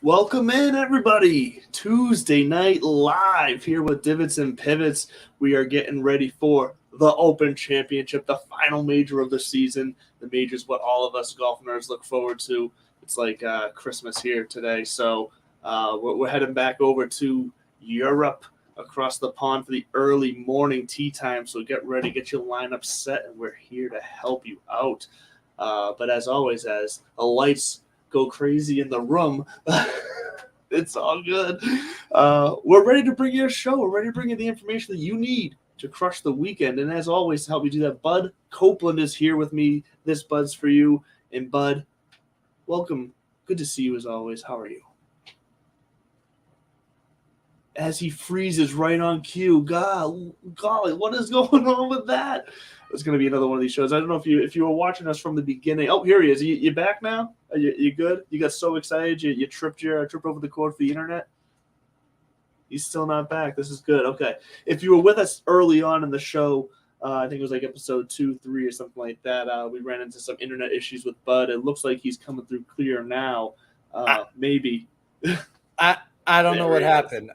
Welcome in, everybody. Tuesday night live here with Divots and Pivots. We are getting ready for the Open Championship, the final major of the season. The major is what all of us golf nerds look forward to. It's like Christmas here today. So we're heading back over to Europe across the pond for the early morning tee time. So get ready, get your lineup set, and we're here to help you out. But as always, as the lights go crazy in the room, it's all good. We're ready to bring you a show. We're ready to bring you the information that you need to crush the weekend. And as always, to help me do that, Bud Copeland is here with me. This Bud's for you. And Bud, welcome. Good to see you as always. How are you? As he freezes right on cue. God, golly, what is going on with that? It's going to be another one of these shows. I don't know if you were watching us from the beginning. Oh, here he is. You back now? Are you good? You got so excited you tripped over the cord for the internet? He's still not back. This is good. Okay. If you were with us early on in the show, I think it was like episode 2, 3 or something like that, we ran into some internet issues with Bud. It looks like he's coming through clear now. Maybe. I don't know what happened.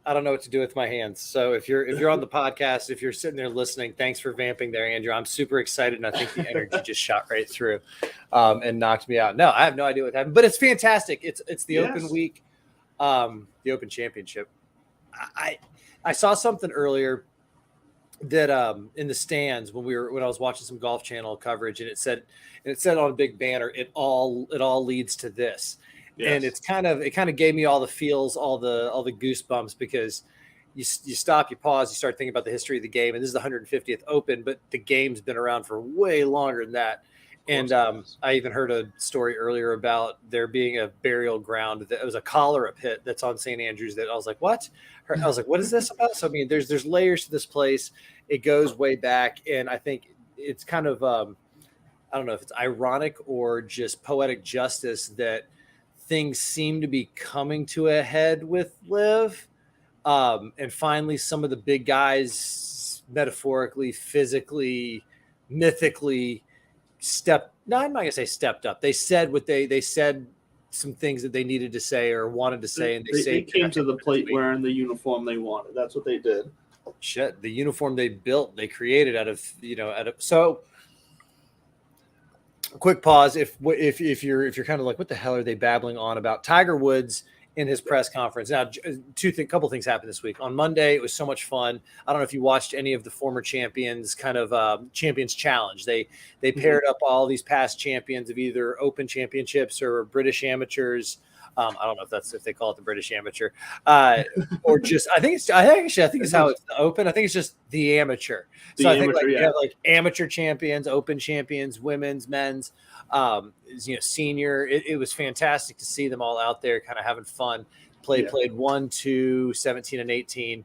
I don't know what to do with my hands. So if you're on the podcast, if you're sitting there listening, thanks for vamping there, Andrew. I'm super excited, and I think the energy just shot right through and knocked me out. No, I have no idea what happened, but it's fantastic. It's the Open week, the Open Championship. I saw something earlier that in the stands when I was watching some Golf Channel coverage, and it said on a big banner, it all leads to this. Yes. And it kind of gave me all the feels, all the goosebumps, because you stop, you pause, you start thinking about the history of the game. And this is the 150th Open, but the game's been around for way longer than that. And I even heard a story earlier about there being a burial ground that was a cholera pit that's on St. Andrews that I was like, what? I was like, what is this about? So, I mean, there's layers to this place. It goes way back. And I think it's kind of, I don't know if it's ironic or just poetic justice that things seem to be coming to a head with Liv. And finally, some of the big guys, metaphorically, physically, mythically, I'm not going to say stepped up. They said what they said, some things that they needed to say or wanted to say. And they came to the plate wearing the uniform they wanted. That's what they did. Shit, the uniform they built, they created so. Quick pause. If you're kind of like, what the hell are they babbling on about? Tiger Woods in his press conference. Now, couple things happened this week. On Monday, it was so much fun. I don't know if you watched any of the former champions kind of champions challenge. They paired up all these past champions of either Open Championships or British amateurs. I don't know if they call it the British amateur, or just I think it's how it's the Open. I think it's just the amateur. So I think you have like amateur champions, Open champions, women's, men's, senior. It was fantastic to see them all out there, kind of having fun. Played 1, 2, 17, and 18.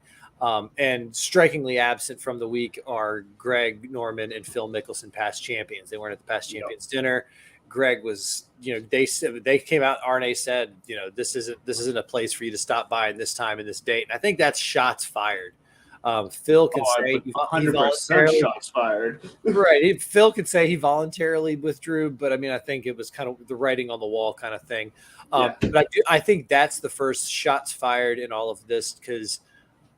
And strikingly absent from the week are Greg Norman and Phil Mickelson, past champions. They weren't at the past champions dinner. Greg was, they came out. RNA said, this isn't a place for you to stop by in this time and this date. And I think that's shots fired. Phil can say 100% shots fired. Right. Phil could say he voluntarily withdrew, but I mean, I think it was kind of the writing on the wall kind of thing. But I think that's the first shots fired in all of this, because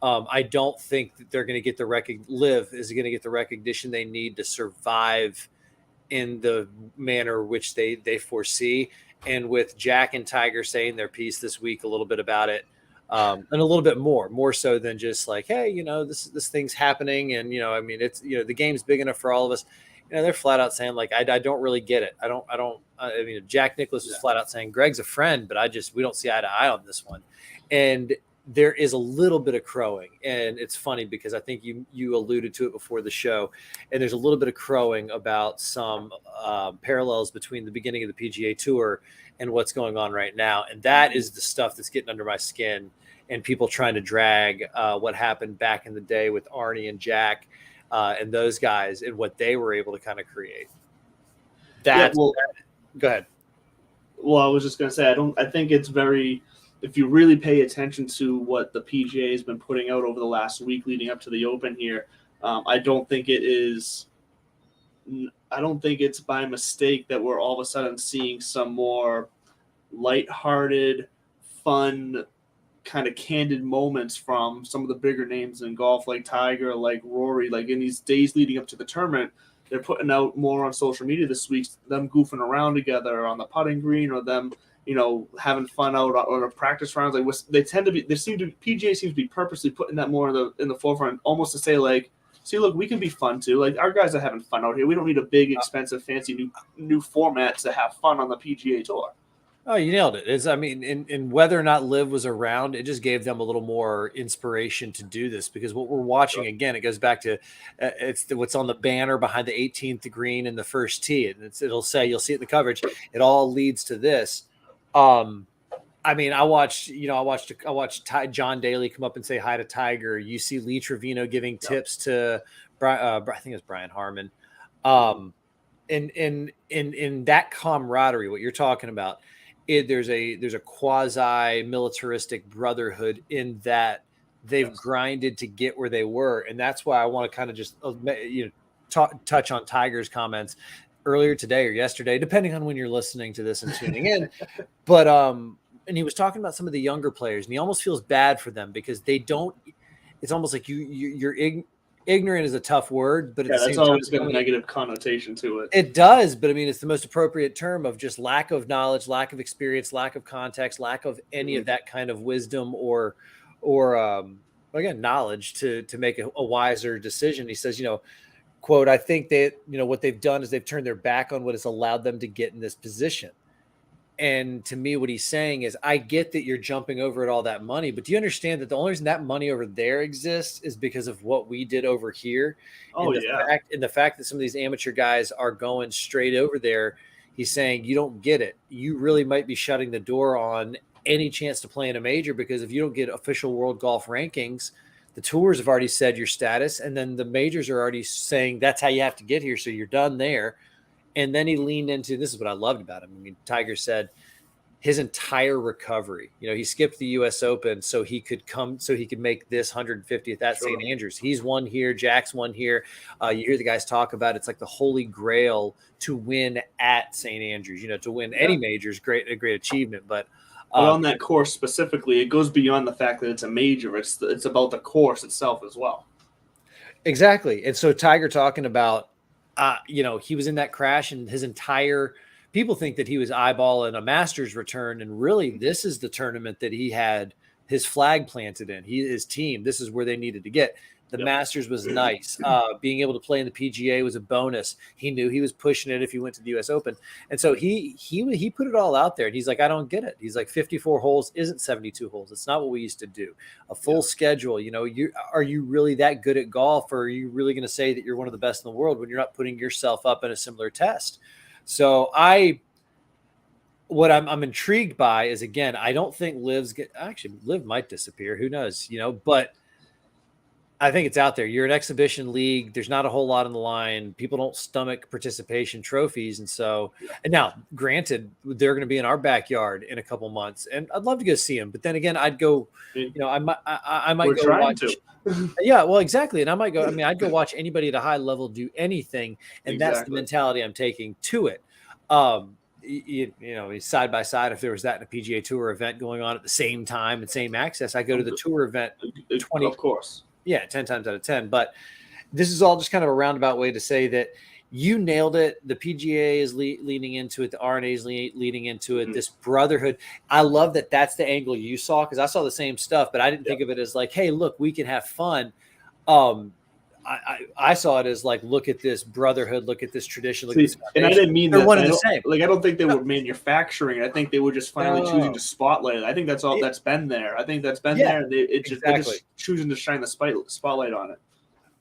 I don't think that they're going to get Liv is going to get the recognition they need to survive in the manner which they foresee. And with Jack and Tiger saying their piece this week a little bit about it, and a little bit more so than just like, hey, this thing's happening. And, I mean, it's, the game's big enough for all of us. They're flat out saying like, I don't really get it. I mean, Jack Nicklaus was flat out saying Greg's a friend, but we don't see eye to eye on this one. And there is a little bit of crowing, and it's funny because I think you alluded to it before the show, and there's a little bit of crowing about some parallels between the beginning of the PGA Tour and what's going on right now. And that is the stuff that's getting under my skin, and people trying to drag what happened back in the day with Arnie and Jack and those guys and what they were able to kind of create. Go ahead. Well, I was just going to say, I think it's very, if you really pay attention to what the PGA has been putting out over the last week leading up to the Open here, I don't think it's by mistake that we're all of a sudden seeing some more lighthearted, fun, kind of candid moments from some of the bigger names in golf, like Tiger, like Rory. Like in these days leading up to the tournament, they're putting out more on social media this week, them goofing around together on the putting green, or them, having fun out on the practice rounds. Like they tend to be, PGA seems to be purposely putting that more in the forefront, almost to say like, see, look, we can be fun too. Like our guys are having fun out here. We don't need a big, expensive, fancy new format to have fun on the PGA Tour. Oh, you nailed it. In whether or not Liv was around, it just gave them a little more inspiration to do this, because what we're watching, again, it goes back to what's on the banner behind the 18th green in the first tee. And it'll say, you'll see it in the coverage. It all leads to this. I watched John Daly come up and say hi to Tiger. You see Lee Trevino giving tips to, I think it's Brian Harmon. In that camaraderie, what you're talking about, there's a quasi militaristic brotherhood in that they've grinded to get where they were, and that's why I want to kind of just touch on Tiger's comments earlier today or yesterday, depending on when you're listening to this and tuning in. But and he was talking about some of the younger players, and he almost feels bad for them because they don't. It's almost like you're ignorant is a tough word, but that's always got a negative connotation to it. It does, but I mean, it's the most appropriate term of just lack of knowledge, lack of experience, lack of context, lack of any of that kind of wisdom or again, knowledge to make a wiser decision. He says, quote, I think that, what they've done is they've turned their back on what has allowed them to get in this position. And to me, what he's saying is, I get that you're jumping over at all that money, but do you understand that the only reason that money over there exists is because of what we did over here? Oh, And the fact that some of these amateur guys are going straight over there, he's saying, you don't get it. You really might be shutting the door on any chance to play in a major, because if you don't get official world golf rankings, the tours have already said your status, and then the majors are already saying that's how you have to get here. So you're done there. And then he leaned into, this is what I loved about him. I mean, Tiger said his entire recovery, he skipped the US Open so he could make this 150th at St. Andrews. He's won here. Jack's won here. You hear the guys talk about it's like the holy grail to win at St. Andrews, to win any major is a great achievement. But on that course specifically, it goes beyond the fact that it's a major. It's about the course itself as well. Exactly. And so Tiger talking about, he was in that crash, and his entire people think that he was eyeballing a Masters return. And really, this is the tournament that he had his flag planted in. His team, this is where they needed to get. The Masters was nice. Being able to play in the PGA was a bonus. He knew he was pushing it if he went to the US Open. And so he put it all out there. And he's like, I don't get it. He's like, 54 holes isn't 72 holes. It's not what we used to do. A full schedule. Are you really that good at golf, or are you really going to say that you're one of the best in the world when you're not putting yourself up in a similar test? So what I'm intrigued by is, again, I don't think Liv might disappear. Who knows, but I think it's out there. You're an exhibition league. There's not a whole lot on the line. People don't stomach participation trophies. And so, and now granted, they're going to be in our backyard in a couple months, and I'd love to go see them. But then again, I'd go, I might go watch. Yeah, well, exactly. And I might go, I'd go watch anybody at a high level do anything. And that's the mentality I'm taking to it. Side by side, if there was that in a PGA Tour event going on at the same time and same access, I go to the tour event 20, of course. Yeah, 10 times out of 10. But this is all just kind of a roundabout way to say that you nailed it. The PGA is leading into it. The RNA is leading into it. This brotherhood. I love that that's the angle you saw, because I saw the same stuff, but I didn't think of it as like, hey, look, we can have fun. I saw it as like, look at this brotherhood, look at this tradition. And I didn't mean they're that. One and the same. Like, I don't think they were manufacturing. I think they were just finally choosing to spotlight it. I think that's all that's been there. I think that's been there. And they're just choosing to shine the spotlight on it.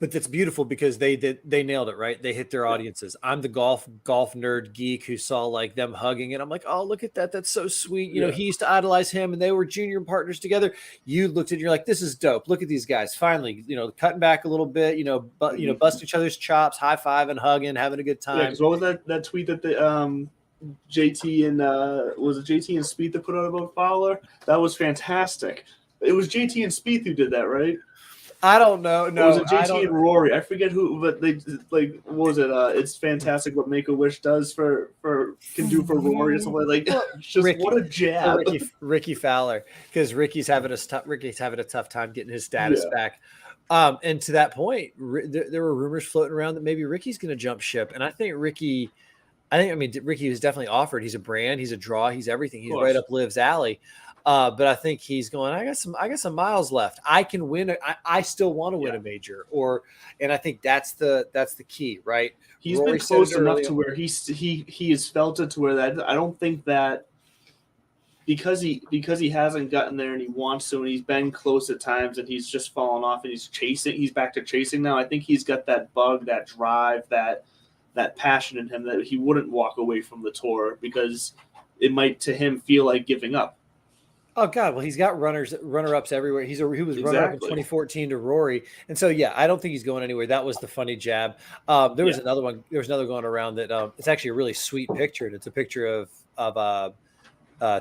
But that's beautiful because they nailed it, right? They hit their audiences. I'm the golf nerd geek who saw like them hugging it. I'm like, oh, look at that. That's so sweet. He used to idolize him, and they were junior partners together. You looked at it, you're like, this is dope. Look at these guys. Finally, cutting back a little bit, busting each other's chops, high-fiving, hugging, having a good time. Yeah, 'cause what was that tweet that the JT and was it JT and Spieth that put out about Fowler? That was fantastic. It was JT and Spieth who did that, right? I don't know. No, Or was it I JT don't. and Rory? I forget who, but they like what was it? It's fantastic what Make a Wish does for can do for Rory or something like. Well, It's just Ricky, what a jab. Ricky Fowler, because Ricky's having a tough time getting his status Yeah. back. And to that point, there were rumors floating around that maybe Ricky's going to jump ship, and I think Ricky. I mean, Ricky was definitely offered. He's a brand. He's a draw. He's everything. He's right up Liv's alley. But I think he's going. I got some miles left. I can win. I still want to win a major. And I think that's the key, right? He's Rory been close enough to where he has felt it to where that I don't think that because he hasn't gotten there and he wants to and he's been close at times and he's just fallen off and he's back to chasing now. I think he's got that bug, that drive, that passion in him that he wouldn't walk away from the tour because it might to him feel like giving up. Oh God! Well, he's got runner-ups everywhere. He was runner-up in 2014 to Rory, and so yeah, I don't think he's going anywhere. That was the funny jab. There was another one. There was another going around that it's actually a really sweet picture, and it's a picture of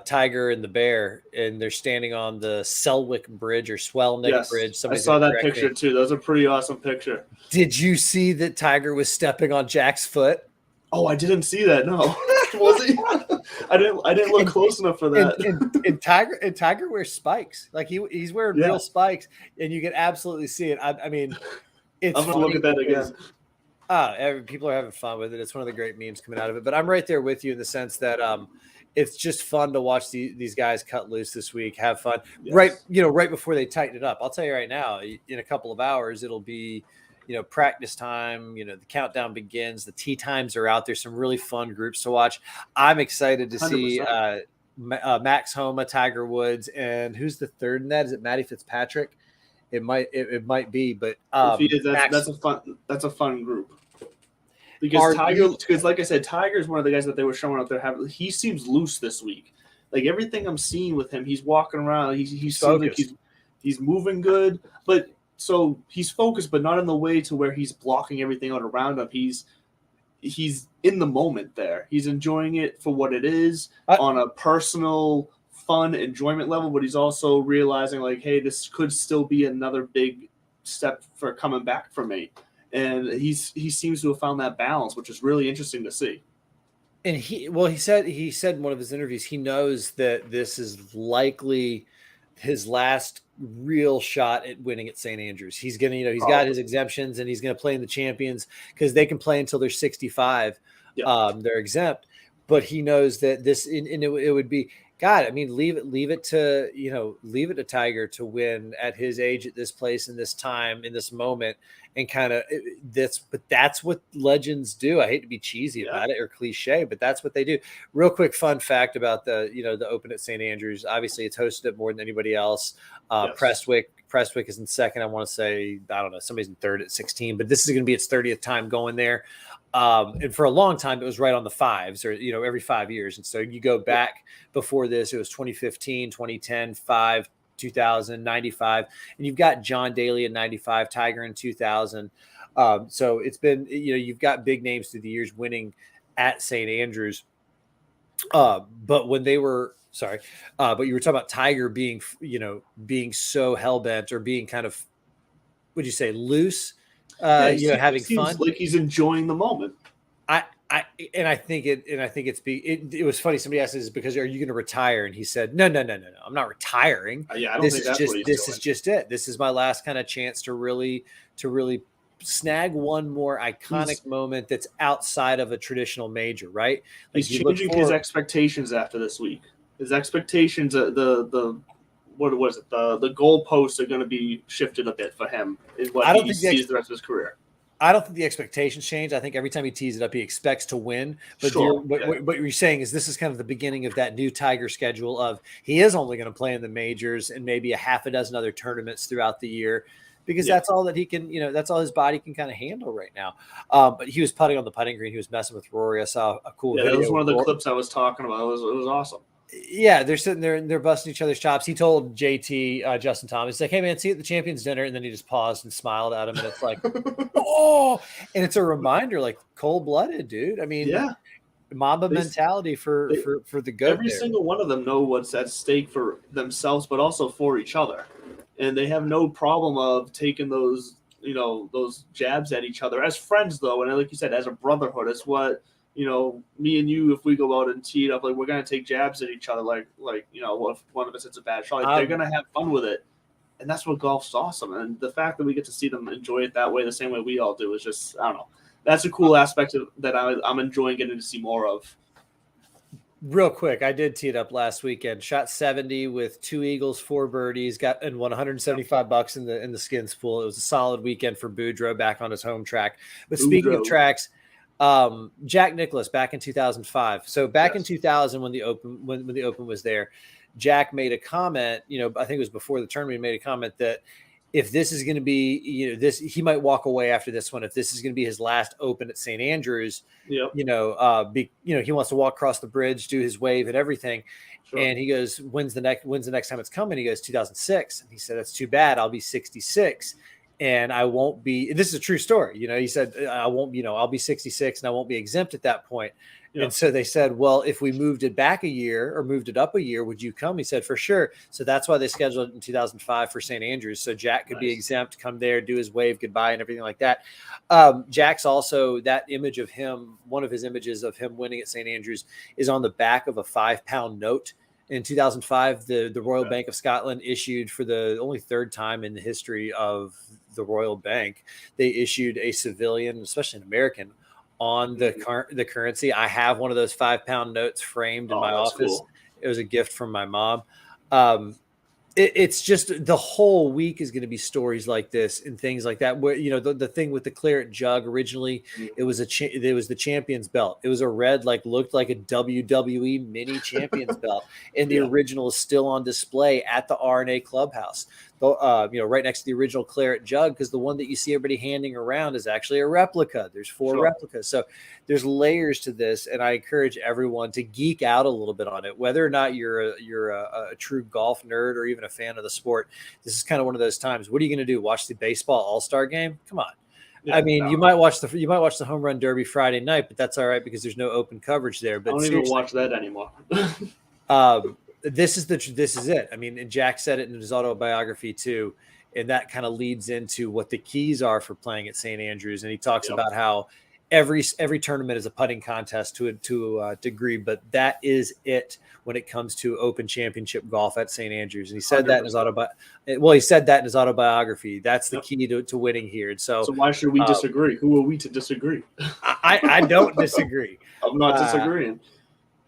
Tiger and the bear, and they're standing on the Selwick Bridge or Swellnick Bridge. I saw that picture too. That was a pretty awesome picture. Did you see that Tiger was stepping on Jack's foot? Oh, I didn't see that. No, was he? I didn't look close enough for that. And Tiger wears spikes. Like he's wearing real spikes, and you can absolutely see it. I mean, it's. I'm gonna look at that again. People are having fun with it. It's one of the great memes coming out of it. But I'm right there with you in the sense that it's just fun to watch these guys cut loose this week, have fun. Yes. Right before they tighten it up. I'll tell you right now, in a couple of hours, it'll be. Practice time, the countdown begins, the tee times are out. There's some really fun groups to watch. I'm excited to 100%. See Max Homa, Tiger Woods, and who's the third in that? Is it Matty Fitzpatrick? It might be, but that's a fun group. Because like I said, Tiger's one of the guys that they were showing up there. He seems loose this week. Like everything I'm seeing with him, he's walking around. He's like he's moving good, but. So he's focused, but not in the way to where he's blocking everything out around him. He's in the moment there. He's enjoying it for what it is on a personal, fun enjoyment level, but he's also realizing like, hey, this could still be another big step for coming back for me. And he seems to have found that balance, which is really interesting to see. And he said in one of his interviews, he knows that this is likely his last real shot at winning at St. Andrews. He's going to, he's got his exemptions and he's going to play in the Champions because they can play until they're 65. Yep. They're exempt, but he knows that it would be, God, I mean, leave it to Tiger to win at his age, at this place, in this time, in this moment, and but that's what legends do. I hate to be cheesy about it or cliche, but that's what they do. Real quick fun fact about the Open at St. Andrews. Obviously, it's hosted it more than anybody else. Prestwick is in second. I want to say, I don't know, somebody's in third at 16, but this is going to be its 30th time going there. And for a long time, it was right on the fives or, every 5 years. And so you go back before this, it was 2015, 2010, 5, 2000, 95. And you've got John Daly in 95, Tiger in 2000. So it's been, you've got big names through the years winning at St. Andrews. But when they were, but you were talking about Tiger being so hell-bent or being kind of, would you say, loose? Having fun, like he's enjoying the moment. I think it was funny. Somebody asked, "Is because are you going to retire?" And he said, "No, I'm not retiring. I don't think that's what he's doing. This is just it. This is my last kind of chance to really snag one more iconic moment that's outside of a traditional major, right?" Like he's changing his expectations after this week. His expectations, what was it? The goalposts are going to be shifted a bit for him. Is what he sees the rest of his career. I don't think the expectations change. I think every time he tees it up, he expects to win. But what you're saying is this is kind of the beginning of that new Tiger schedule of he is only going to play in the majors and maybe a half a dozen other tournaments throughout the year because that's all that he can, that's all his body can kind of handle right now. But he was putting on the putting green. He was messing with Rory. I saw a cool video. That was one of the clips I was talking about. It was awesome. Yeah, they're sitting there and they're busting each other's chops. He told JT, Justin Thomas, he's like, "Hey man, see you at the Champions dinner." And then he just paused and smiled at him. And it's like, oh, and it's a reminder, like cold-blooded, dude. I mean, Mamba mentality for the good. Every single one of them know what's at stake for themselves, but also for each other. and they have no problem of taking those those jabs at each other as friends, though. And like you said, as a brotherhood, it's what me and you, if we go out and tee it up, like we're gonna take jabs at each other, like if one of us hits a bad shot, like they're gonna have fun with it, and that's what golf's awesome. And the fact that we get to see them enjoy it that way, the same way we all do, is just I don't know. That's a cool aspect that I'm enjoying getting to see more of. Real quick, I did tee it up last weekend. Shot 70 with 2 eagles, 4 birdies, got and won $175 in the skins pool. It was a solid weekend for Boudreaux back on his home track. But speaking of tracks, Jack Nicklaus back in 2005. So back in 2000 when the Open was there, Jack made a comment. I think it was before the tournament. He made a comment that if this is going to be, he might walk away after this one. If this is going to be his last Open at St. Andrews, he wants to walk across the bridge, do his wave and everything. Sure. And he goes, when's the next time it's coming? He goes, 2006. And he said, that's too bad. I'll be 66 and I won't be, this is a true story. He said, I won't, I'll be 66 and I won't be exempt at that point. Yeah. And so they said, well, if we moved it back a year or moved it up a year, would you come? He said, for sure. So that's why they scheduled it in 2005 for St. Andrews. So Jack could be exempt, come there, do his wave goodbye and everything like that. Jack's also, that image of him, one of his images of him winning at St. Andrews is on the back of a £5 note. In 2005, the Royal Bank of Scotland issued, for the only third time in the history of the Royal Bank, they issued a civilian, especially an American, on the currency. I have one of those £5 notes framed in my office. Cool. It was a gift from my mom. It's just the whole week is going to be stories like this and things like that. Where the thing with the claret jug originally, it was the champion's belt. It was a red, looked like a WWE mini champion's belt, and the original is still on display at the R&A Clubhouse. Right next to the original claret jug, because the one that you see everybody handing around is actually a replica. There's 4 replicas. So there's layers to this, and I encourage everyone to geek out a little bit on it, whether or not you're a true golf nerd or even a fan of the sport. This is kind of one of those times. What are you going to do? Watch the baseball All-Star game? Come on. Yeah, you might watch the Home Run Derby Friday night, but that's all right because there's no open coverage there. But I don't even watch that anymore. This is it. And Jack said it in his autobiography too, and that kind of leads into what the keys are for playing at St. Andrews. And he talks about how every tournament is a putting contest to a degree, but that is it when it comes to Open Championship golf at St. Andrews. And he said 100%. That in his he said that in his autobiography. That's the key to winning here. And so why should we disagree? Who are we to disagree? I don't disagree. I'm not disagreeing.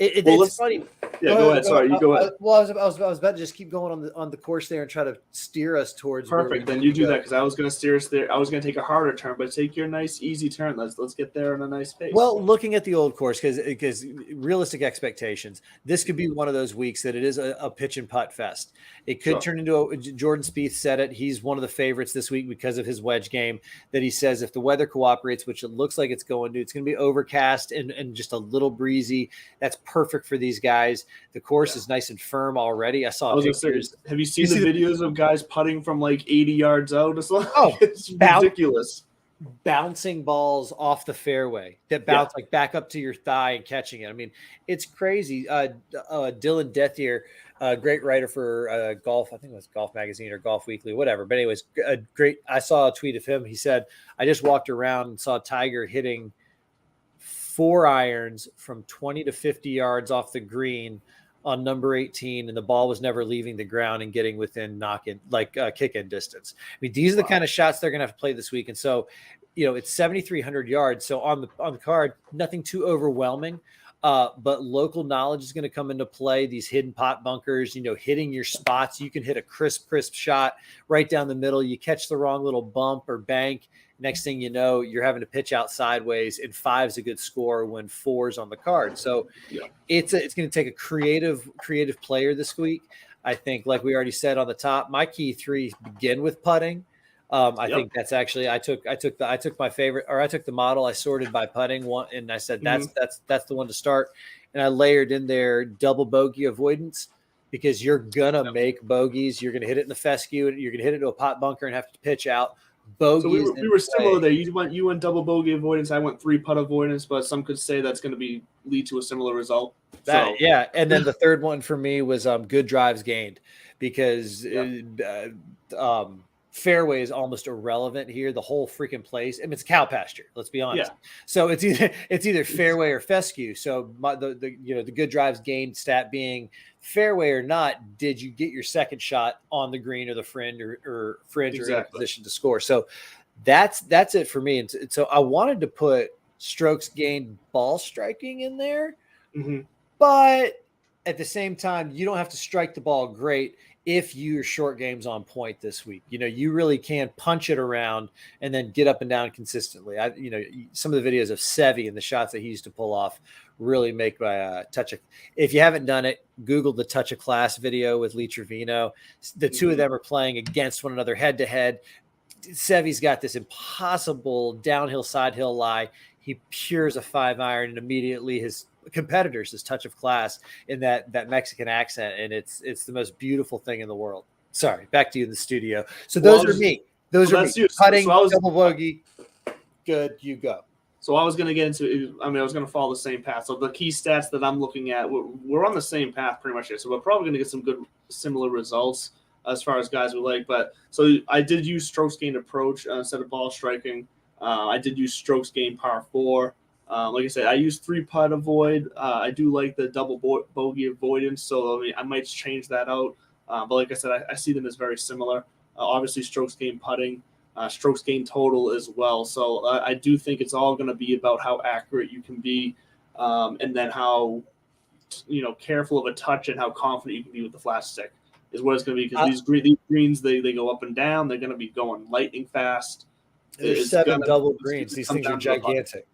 It's funny. Yeah, go ahead. Sorry, you go ahead. Well, I was about to just keep going on the course there and try to steer us towards. Perfect. Then you do that because I was going to steer us there. I was going to take a harder turn, but take your nice easy turn. Let's get there in a nice pace. Well, looking at the old course, because realistic expectations, this could be one of those weeks that it is a pitch and putt fest. It could turn into Jordan Spieth said it. He's one of the favorites this week because of his wedge game. That he says if the weather cooperates, which it looks like it's going to be overcast and just a little breezy. That's perfect for these guys. The course is nice and firm already. I saw pictures. Have you seen the videos of guys putting from 80 yards out? It's ridiculous. Bouncing balls off the fairway that bounce back up to your thigh and catching it. It's crazy. Dylan Dethier, a great writer for golf. I think it was Golf Magazine or Golf Weekly, whatever. But anyways, great. I saw a tweet of him. He said, I just walked around and saw Tiger hitting 4 irons from 20 to 50 yards off the green on number 18, and the ball was never leaving the ground and getting within kick-in distance. These are the kind of shots they're going to have to play this week. And so, it's 7,300 yards. So on the card, nothing too overwhelming, but local knowledge is going to come into play. These hidden pot bunkers, hitting your spots. You can hit a crisp shot right down the middle. You catch the wrong little bump or bank. Next thing you know, you're having to pitch out sideways, and 5's a good score when 4's on the card. So it's going to take a creative player this week. I think, like we already said on the top, my key 3 begin with putting. I think that's actually I took my favorite, or I took the model. I sorted by putting one, and I said that's the one to start. And I layered in there double bogey avoidance, because you're gonna make bogeys. You're gonna hit it in the fescue, and you're gonna hit it to a pot bunker and have to pitch out. Bogeys. So we were similar there. You went double bogey avoidance. I went 3 putt avoidance, but some could say that's going to be lead to a similar result. Yeah, and then the third one for me was good drives gained, because fairway is almost irrelevant here. The whole freaking place. I mean, it's cow pasture. Let's be honest. Yeah. So it's either fairway or fescue. So the good drives gained stat being fairway or not, did you get your second shot on the green or the fringe or in a position to score? So that's it for me. And so I wanted to put strokes gained ball striking in there. Mm-hmm. But at the same time, you don't have to strike the ball great if your short game's on point this week. You really can punch it around and then get up and down consistently. Some of the videos of Seve and the shots that he used to pull off really make my touch. If you haven't done it, Google the Touch of Class video with Lee Trevino. The two of them are playing against one another head to head. Seve's got this impossible downhill side hill lie. He pures a 5-iron, and immediately his competitors, his Touch of Class in that Mexican accent, and it's the most beautiful thing in the world. Sorry, back to you in the studio. So those are me. Those are me. Putting, double bogey. Good, you go. So I was going to get into. I was going to follow the same path. So the key stats that I'm looking at, we're on the same path pretty much here. So we're probably going to get some good similar results as far as guys we like. But so I did use strokes gained approach instead of ball striking. I did use strokes gained par 4. Like I said, I use 3-putt avoid. I do like the double bogey avoidance, so I might change that out. But like I said, I see them as very similar. Obviously, strokes gained putting, strokes gained total as well. So I do think it's all going to be about how accurate you can be, and then how careful of a touch and how confident you can be with the flat stick is what it's going to be. Because these greens, they go up and down. They're going to be going lightning fast. There's 7 double greens. These things are gigantic.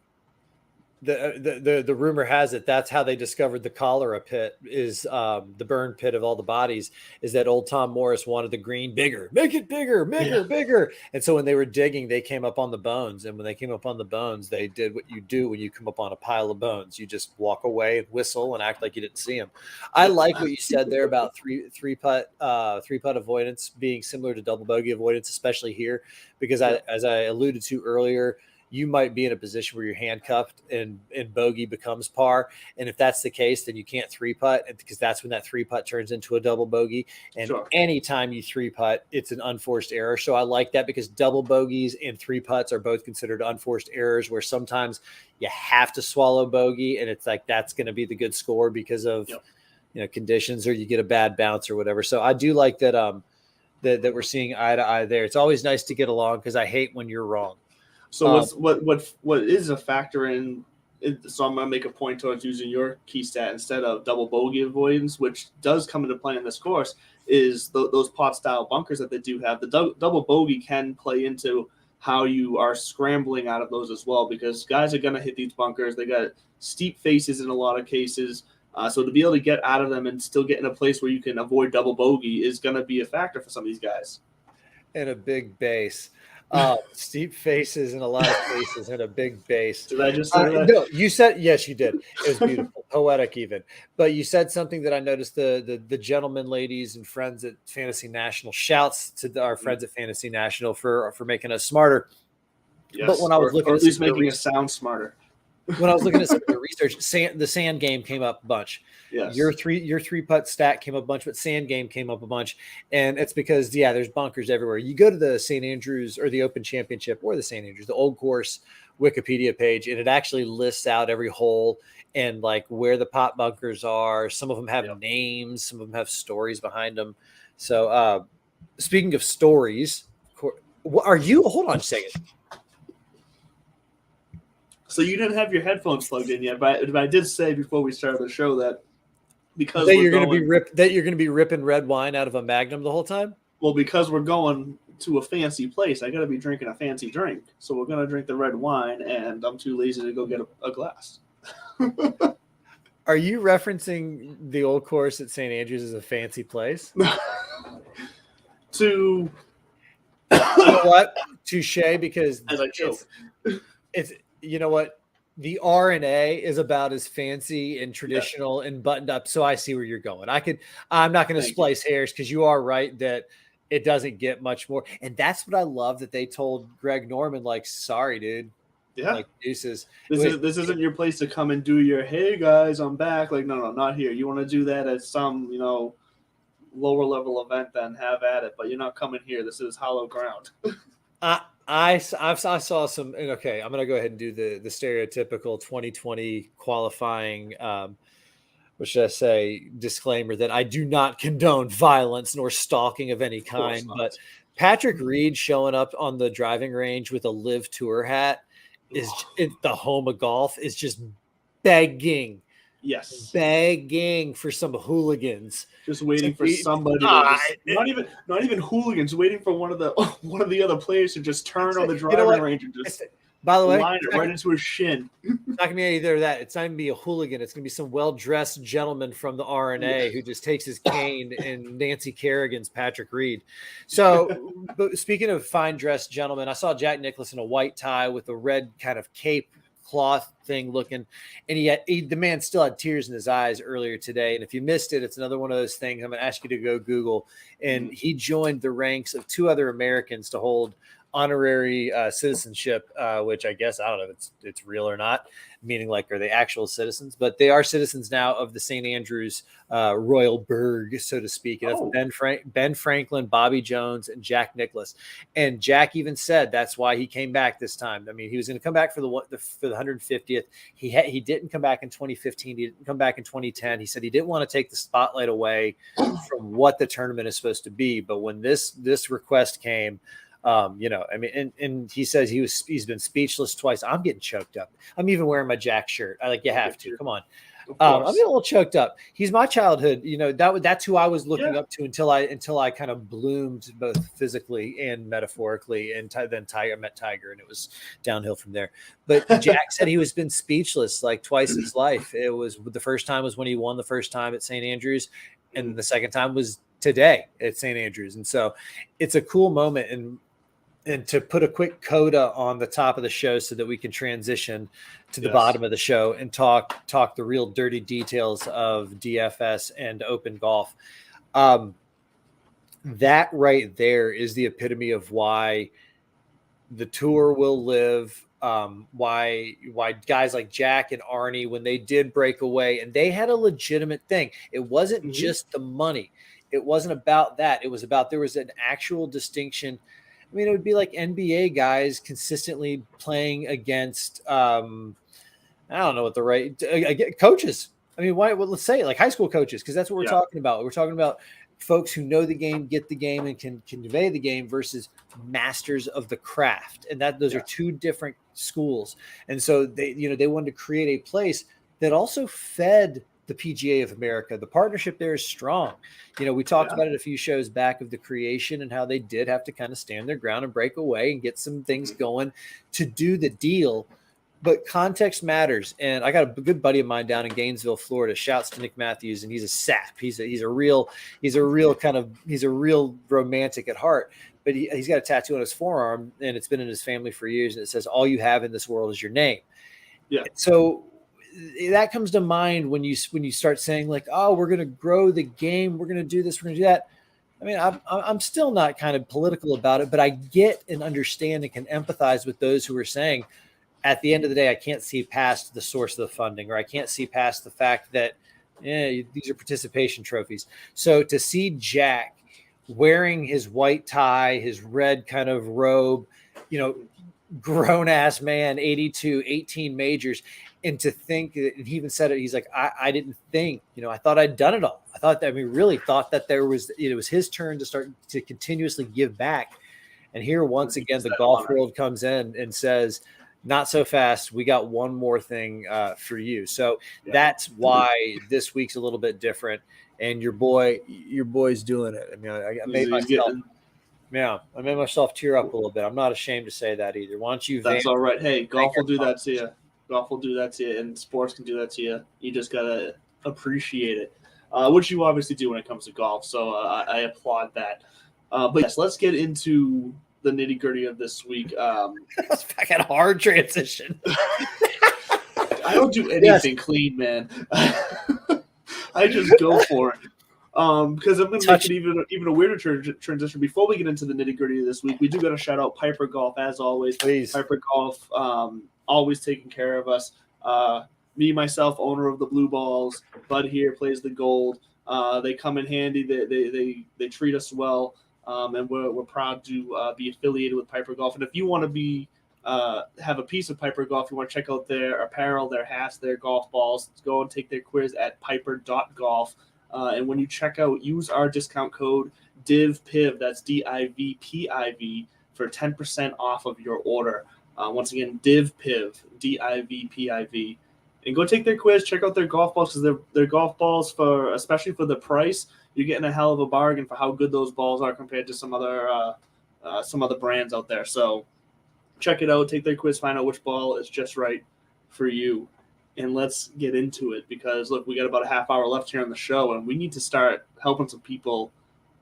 The rumor has it that's how they discovered the cholera pit is the burn pit of all the bodies, is that old Tom Morris wanted the green bigger, make it bigger, bigger. And so when they were digging, they came up on the bones. And when they came up on the bones, they did what you do when you come up on a pile of bones. You just walk away and whistle and act like you didn't see them. I like what you said there about three putt avoidance being similar to double bogey avoidance, especially here, because as I alluded to earlier, you might be in a position where you're handcuffed and bogey becomes par. And if that's the case, then you can't 3-putt, because that's when that 3-putt turns into a double bogey. And anytime you 3-putt, it's an unforced error. So I like that, because double bogeys and 3-putts are both considered unforced errors, where sometimes you have to swallow bogey. And it's like, that's going to be the good score because of, conditions, or you get a bad bounce or whatever. So I do like that, that we're seeing eye to eye there. It's always nice to get along, because I hate when you're wrong. So what is a factor in? So I'm going to make a point towards using your key stat instead of double bogey avoidance, which does come into play in this course, is those pot style bunkers that they do have. The double bogey can play into how you are scrambling out of those as well, because guys are going to hit these bunkers. They got steep faces in a lot of cases. So to be able to get out of them and still get in a place where you can avoid double bogey is going to be a factor for some of these guys. And a big base. Steep faces in a lot of cases, and a big base. Did I just say that? No, you said, yes, you did. It was beautiful, poetic even. But you said something that I noticed the gentlemen, ladies, and friends at Fantasy National. Shouts to our friends at Fantasy National for making us smarter. Yes, but when I was looking at least making us sound smarter. When I was looking at some of the research, the sand game came up a bunch. Yes. Your 3-putt stat came up a bunch, but sand game came up a bunch. And it's because, there's bunkers everywhere. You go to the St. Andrews or the Open Championship or the St. Andrews, the Old Course Wikipedia page, and it actually lists out every hole and like where the pot bunkers are. Some of them have names, some of them have stories behind them. So speaking of stories, hold on a second. So you didn't have your headphones plugged in yet, but I did say before we started the show that because you're going to be ripping red wine out of a Magnum the whole time. Well, because we're going to a fancy place, I got to be drinking a fancy drink. So we're going to drink the red wine, and I'm too lazy to go get a glass. Are you referencing the Old Course at St. Andrews as a fancy place? You know what? Touche, because as I choke. It's you know what? The R&A is about as fancy and traditional and buttoned up. So I see where you're going. I'm not going to splice hairs, because you are right that it doesn't get much more. And that's what I love, that they told Greg Norman, like, sorry, dude, Yeah. Like deuces. This isn't your place to come and do your, hey guys, I'm back. Like, no, not here. You want to do that at some, lower level event, then have at it. But you're not coming here. This is hollow ground. I saw some. Okay, I'm gonna go ahead and do the stereotypical 2020 qualifying. What should I say? Disclaimer that I do not condone violence nor stalking of any kind. But Patrick Reed showing up on the driving range with a Live Tour hat is the home of golf is just begging for some hooligans, just waiting for somebody to not even hooligans, waiting for one of the other players to just turn on the driving range and just by the way line it right into his shin. It's not gonna be either of that. It's not gonna be a hooligan. It's gonna be some well-dressed gentleman from the RNA who just takes his cane and Nancy Kerrigan's Patrick Reed. So, but speaking of fine-dressed gentlemen, I saw Jack Nicklaus in a white tie with a red kind of cape cloth thing looking, and the man still had tears in his eyes earlier today. And if you missed it, it's another one of those things I'm going to ask you to go Google. And he joined the ranks of two other Americans to hold honorary citizenship, which I guess, I don't know if it's real or not, meaning like, are they actual citizens? But they are citizens now of the St. Andrews Royal Burgh, so to speak. And that's Ben Franklin, Bobby Jones, and Jack Nicklaus. And Jack even said that's why he came back this time. I mean, he was going to come back for the 150th. He didn't come back in 2015. He didn't come back in 2010. He said he didn't want to take the spotlight away from what the tournament is supposed to be. But when this request came, I mean, and he says he's been speechless twice. I'm getting choked up. I'm even wearing my Jack shirt. You have to. Come on. I'm getting a little choked up. He's my childhood. That's who I was looking up to until I kind of bloomed both physically and metaphorically. And then I met Tiger, and it was downhill from there. But Jack said he was been speechless like twice in his life. It was the first time was when he won the first time at St. Andrews, and the second time was today at St. Andrews. And so it's a cool moment. And to put a quick coda on the top of the show so that we can transition to the bottom of the show and talk the real dirty details of DFS and open golf. That right there is the epitome of why the tour will live. Why guys like Jack and Arnie, when they did break away and they had a legitimate thing, it wasn't just the money. It wasn't about that. It was about, there was an actual distinction. I mean, it would be like NBA guys consistently playing against, I don't know what the right coaches. I mean, let's say like high school coaches, because that's what we're talking about. We're talking about folks who know the game, get the game, and can convey the game versus masters of the craft. And those are two different schools. And so they wanted to create a place that also fed the PGA of America. The partnership there is strong. We talked about it a few shows back of the creation and how they did have to kind of stand their ground and break away and get some things going to do the deal. But context matters. And I got a good buddy of mine down in Gainesville, Florida. Shouts to Nick Matthews, and he's a sap. He's a real romantic at heart. But he's got a tattoo on his forearm, and it's been in his family for years. And it says, "All you have in this world is your name." Yeah. So that comes to mind when you start saying like, "Oh, we're going to grow the game. We're going to do this. We're going to do that." I mean, I'm still not kind of political about it, but I get and understand and can empathize with those who are saying, at the end of the day, I can't see past the source of the funding, or I can't see past the fact that these are participation trophies. So to see Jack wearing his white tie, his red kind of robe, grown ass man, 18 majors. And to think, and he even said it, he's like, I didn't think, I thought I'd done it all. I thought that, really thought that it was his turn to start to continuously give back. And here, once again, the golf world comes in and says, not so fast. We got one more thing for you. So that's why this week's a little bit different. And your boy's doing it. I mean, I made myself tear up a little bit. I'm not ashamed to say that either. Why don't you? That's all right. Hey, golf will do that to you. Golf will do that to you, and sports can do that to you. You just gotta appreciate it, which you obviously do when it comes to golf. So I applaud that. But yes, let's get into the nitty gritty of this week. That's fucking hard transition. I don't do anything clean, man. I just go for it. Because I'm going to make it even a weirder transition. Before we get into the nitty gritty of this week, we do got to shout out Piper Golf as always. Please. Piper Golf always taking care of us. Me, myself, owner of the blue balls. Bud here plays the gold. They come in handy. They treat us well, and we're proud to be affiliated with Piper Golf. And if you want to be have a piece of Piper Golf, you want to check out their apparel, their hats, their golf balls, go and take their quiz at piper.golf. And when you check out, use our discount code DIVPIV, that's DIVPIV, for 10% off of your order. Once again, DIVPIV, DIVPIV. And go take their quiz, check out their golf balls, because their golf balls, especially for the price, you're getting a hell of a bargain for how good those balls are compared to some other brands out there. So check it out, take their quiz, find out which ball is just right for you. And let's get into it, because, look, we got about a half hour left here on the show, and we need to start helping some people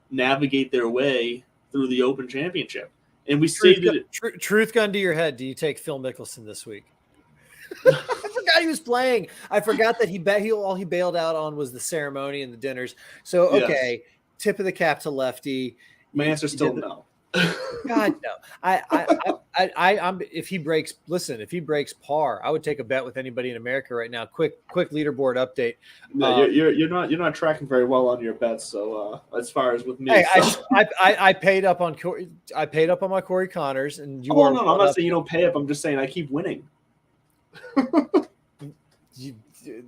navigate their way through the Open Championship. And we stated it. Truth gun to your head. Do you take Phil Mickelson this week? I forgot he was playing. I forgot that all he bailed out on was the ceremony and the dinners. So, okay, yes. Tip of the cap to Lefty. My answer is still no. God, no. I'm if he breaks par, I would take a bet with anybody in America right now. Quick leaderboard update. No, you're not tracking very well on your bets. So as far as with me, hey, I paid up on my Corey Connors, and you. No, I'm not saying you don't pay up. I'm just saying I keep winning.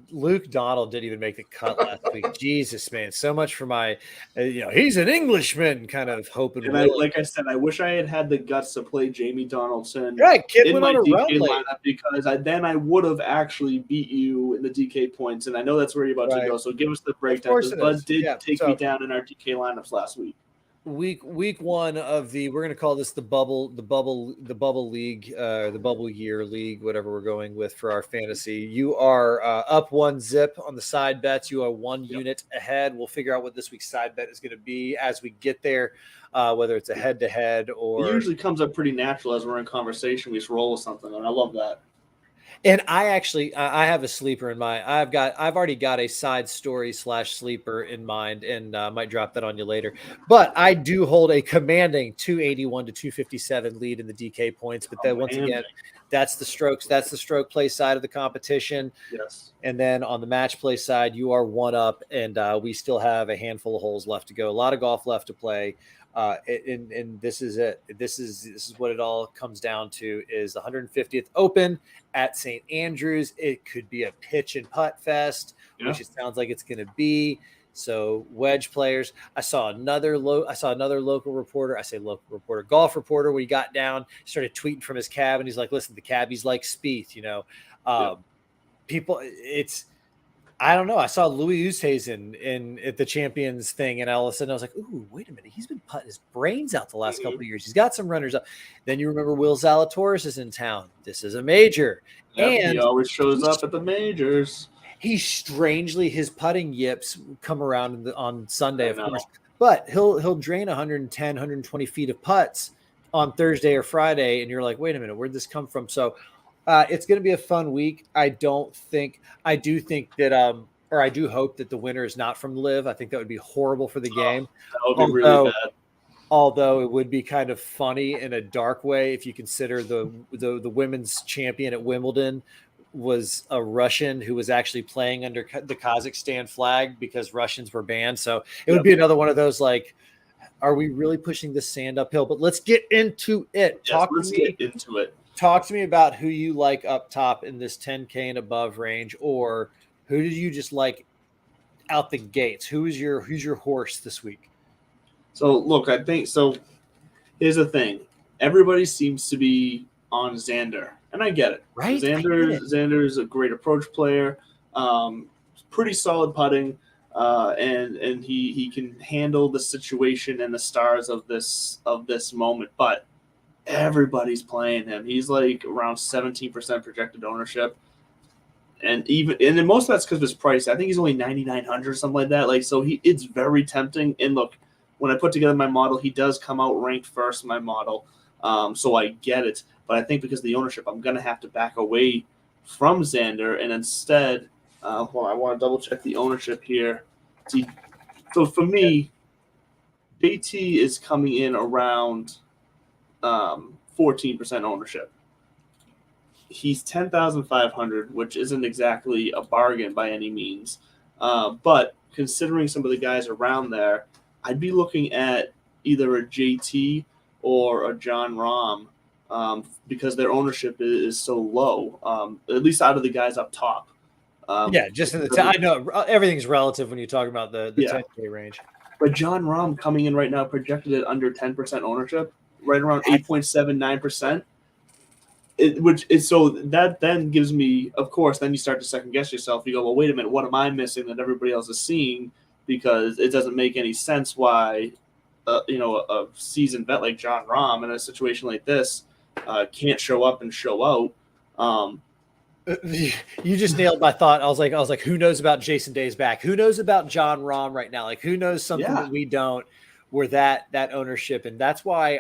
Luke Donald didn't even make the cut last week. Jesus, man, so much for my, he's an Englishman kind of hoping. And like I said, I wish I had the guts to play Jamie Donaldson. Right, kid in went my on a DK run lineup, because then I would have actually beat you in the DK points, and I know that's where you're about to go. So give us the breakdown. Bud did take me down in our DK lineups last week. Week one of we're going to call this the bubble league, the bubble year league, whatever we're going with for our fantasy. You are up 1-0 on the side bets. You are one unit ahead. We'll figure out what this week's side bet is going to be as we get there, whether it's a head to head or. It usually comes up pretty natural as we're in conversation. We just roll with something, and I love that. And I have a sleeper in mind. I've already got a side story / sleeper in mind, and I might drop that on you later. But I do hold a commanding 281 to 257 lead in the DK points. But then once again, that's the strokes. That's the stroke play side of the competition. Yes. And then on the match play side, you are one up, and we still have a handful of holes left to go. A lot of golf left to play. And this is it. This is what it all comes down to, is the 150th Open at St. Andrews. It could be a pitch and putt fest, which it sounds like it's going to be. So wedge players. I saw another local reporter. I say local reporter, golf reporter. When he got down, started tweeting from his cab, and he's like, "Listen, the cabbie's like Spieth, People, it's." I don't know. I saw Louis Oosthuizen at the Champions thing, and all of a sudden I was like, "Ooh, wait a minute! He's been putting his brains out the last couple of years. He's got some runners up." Then you remember Will Zalatoris is in town. This is a major, and he always shows up at the majors. He strangely, his putting yips come around on Sunday, of course, but he'll drain 110, 120 feet of putts on Thursday or Friday, and you're like, "Wait a minute, where'd this come from?" So. It's going to be a fun week. I do think that, or I do hope that the winner is not from Liv. I think that would be horrible for the game. That would be really bad. Although it would be kind of funny in a dark way if you consider the women's champion at Wimbledon was a Russian who was actually playing under the Kazakhstan flag because Russians were banned. So it would be another one of those, like, are we really pushing the sand uphill? But let's get into it. Yes, let's get into it. Talk to me about who you like up top in this 10K and above range, or who did you just like out the gates? Who's your horse this week? So look, I think so. Here's the thing: everybody seems to be on Xander, and I get it. Right? Xander's a great approach player, pretty solid putting, and he can handle the situation and the stars of this moment, but. Everybody's playing him. He's like around 17% projected ownership, and then most of that's because of his price. I think he's only 9,900 or something like that. Like, so it's very tempting. And look, when I put together my model, he does come out ranked first in my model, so I get it. But I think because of the ownership, I'm gonna have to back away from Xander, and instead, I want to double check the ownership here. See, so for me, JT is coming in around 14% ownership. he's 10,500, which isn't exactly a bargain by any means. But considering some of the guys around there, I'd be looking at either a JT or a John Rahm because their ownership is so low, at least out of the guys up top. Yeah, just in the I know everything's relative when you talk about the 10K range. But John Rahm coming in right now projected at under 10% ownership, right around 8.79%. Which is so that then gives me, of course, then you start to second guess yourself. You go, well, wait a minute, what am I missing that everybody else is seeing? Because it doesn't make any sense why, a seasoned vet like John Rahm in a situation like this can't show up and show out. You just nailed my thought. I was like, who knows about Jason Day's back? Who knows about John Rahm right now? Like, who knows something that we don't? Where that ownership, and that's why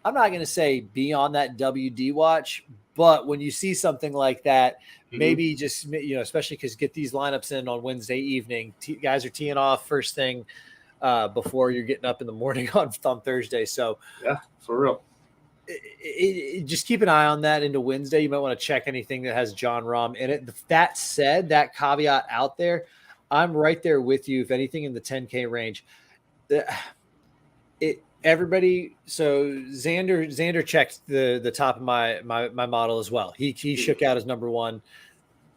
I'm not going to say be on that WD watch, but when you see something like that, maybe just especially because get these lineups in on Wednesday evening. Guys are teeing off first thing before you're getting up in the morning on Thursday. So yeah, for real. Just keep an eye on that into Wednesday. You might want to check anything that has John Rahm in it. That said, that caveat out there, I'm right there with you. If anything in the 10K range, everybody. So Xander checked the top of my model as well. He shook out as number one.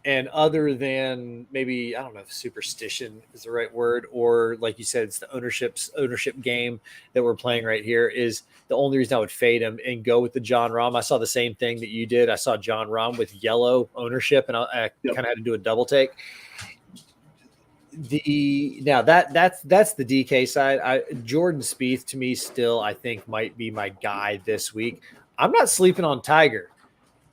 And other than maybe, I don't know if superstition is the right word, or like you said, it's the ownership game that we're playing right here is the only reason I would fade him and go with the John Rahm. I saw the same thing that you did. I saw John Rahm with yellow ownership, and I kind of had to do a double take. That's the DK side. Jordan Spieth to me still, I think, might be my guy this week. I'm not sleeping on Tiger.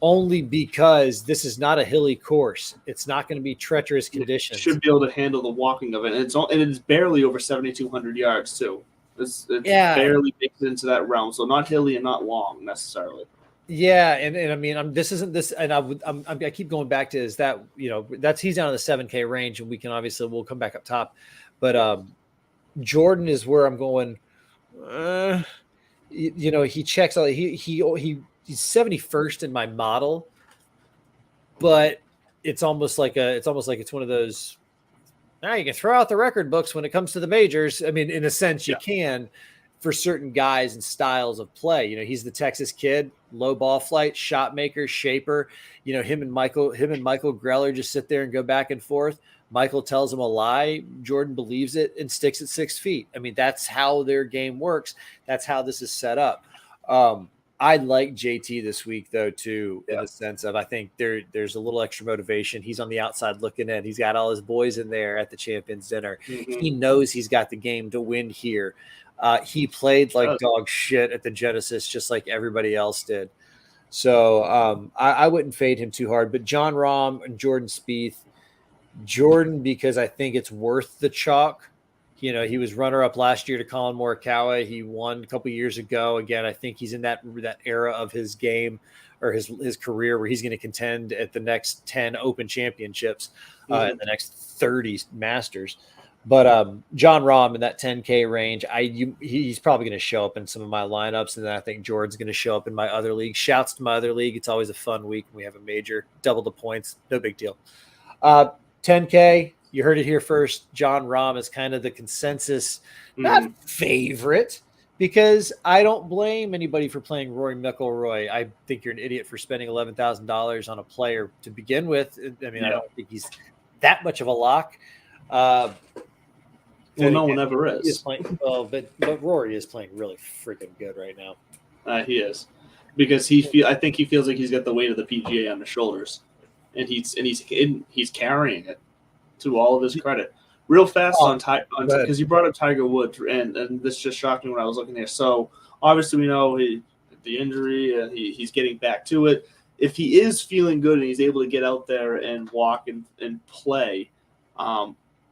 Only because this is not a hilly course. It's not going to be treacherous conditions. You should be able to handle the walking of it. And it's barely over 7,200 yards, too. It's barely makes it into that realm. So not hilly and not long, necessarily. Yeah, and I mean, I keep going back to is that, he's down in the 7K range, and we'll come back up top. But Jordan is where I'm going. He checks out. He's 71st in my model, but it's almost like it's one of those. Now you can throw out the record books when it comes to the majors. I mean, in a sense, you can for certain guys and styles of play. He's the Texas kid, low ball flight, shot maker, shaper. Him and Michael Greller just sit there and go back and forth. Michael tells him a lie. Jordan believes it and sticks at 6 feet. I mean, that's how their game works. That's how this is set up. I like JT this week, though, too, in the sense of I think there's a little extra motivation. He's on the outside looking in. He's got all his boys in there at the Champions Dinner. He knows he's got the game to win here. He played like dog shit at the Genesis, just like everybody else did. So I wouldn't fade him too hard. But John Rahm and Jordan Spieth, Jordan, because I think it's worth the chalk. He was runner-up last year to Colin Morikawa. He won a couple years ago. Again, I think he's in that era of his game or his career where he's going to contend at the next 10 Open Championships and the next 30 Masters. But John Rahm in that 10K range, he's probably going to show up in some of my lineups, and then I think Jordan's going to show up in my other league. Shouts to my other league. It's always a fun week when we have a major, double the points. No big deal. 10K. You heard it here first. John Rahm is kind of the consensus, not favorite, because I don't blame anybody for playing Rory McIlroy. I think you're an idiot for spending $11,000 on a player to begin with. I mean, I don't think he's that much of a lock. Well, no one ever is. But Rory is playing really freaking good right now. He is, because I think he feels like he's got the weight of the PGA on his shoulders, and he's carrying it. To all of his credit, real fast because you brought up Tiger Woods, and this just shocked me when I was looking there. So obviously we know the injury, he's getting back to it. If he is feeling good and he's able to get out there and walk and play,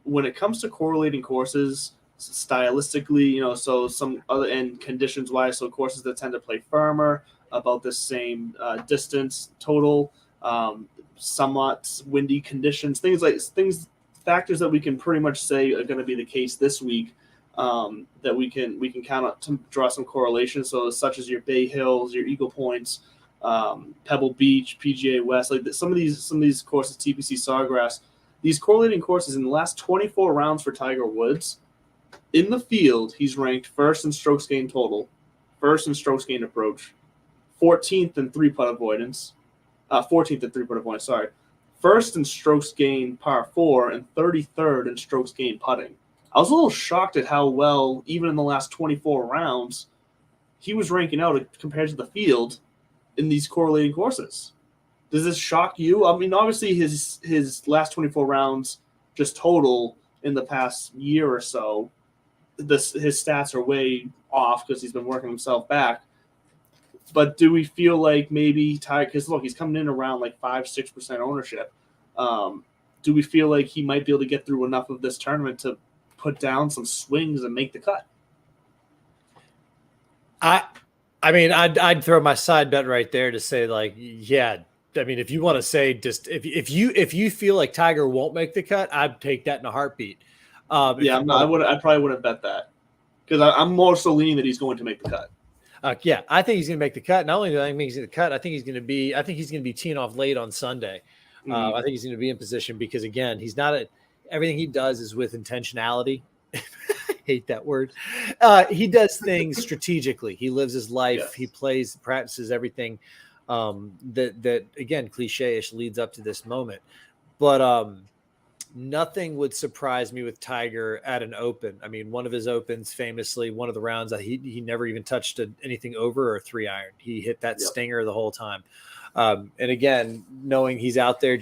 when it comes to correlating courses stylistically, so some other and conditions wise, so courses that tend to play firmer, about the same distance total, somewhat windy conditions, factors that we can pretty much say are going to be the case this week, that we can count on to draw some correlations. So such as your Bay Hills, your Eagle Points, Pebble Beach, PGA West, like some of these courses, TPC Sawgrass, these correlating courses in the last 24 rounds for Tiger Woods, in the field, he's ranked first in strokes gained total, first in strokes gained approach, 14th in three-putt avoidance, 14th in three-putt avoidance, sorry, first in strokes gained par 4, and 33rd in strokes gained putting. I was a little shocked at how well, even in the last 24 rounds, he was ranking out compared to the field in these correlating courses. Does this shock you? I mean, obviously his last 24 rounds just total in the past year or so, his stats are way off because he's been working himself back. But do we feel like maybe Tiger, because look, he's coming in around like 5-6% ownership. Do we feel like he might be able to get through enough of this tournament to put down some swings and make the cut? I mean, I'd throw my side bet right there to say, like, yeah. I mean, if you want to say just if you feel like Tiger won't make the cut, I'd take that in a heartbeat. I probably wouldn't bet that because I'm more so leaning that he's going to make the cut. Yeah, I think he's going to make the cut. Not only do I think he's going to cut, I think he's going to be teeing off late on Sunday. I think he's going to be in position because, again, he's not everything he does is with intentionality. I hate that word. He does things strategically. He lives his life. Yes. He plays, practices everything that again, cliche-ish leads up to this moment. But nothing would surprise me with Tiger at an Open. I mean, one of his Opens, famously, one of the rounds that he never even touched anything over a 3-iron. He hit that stinger the whole time. And again, knowing he's out there,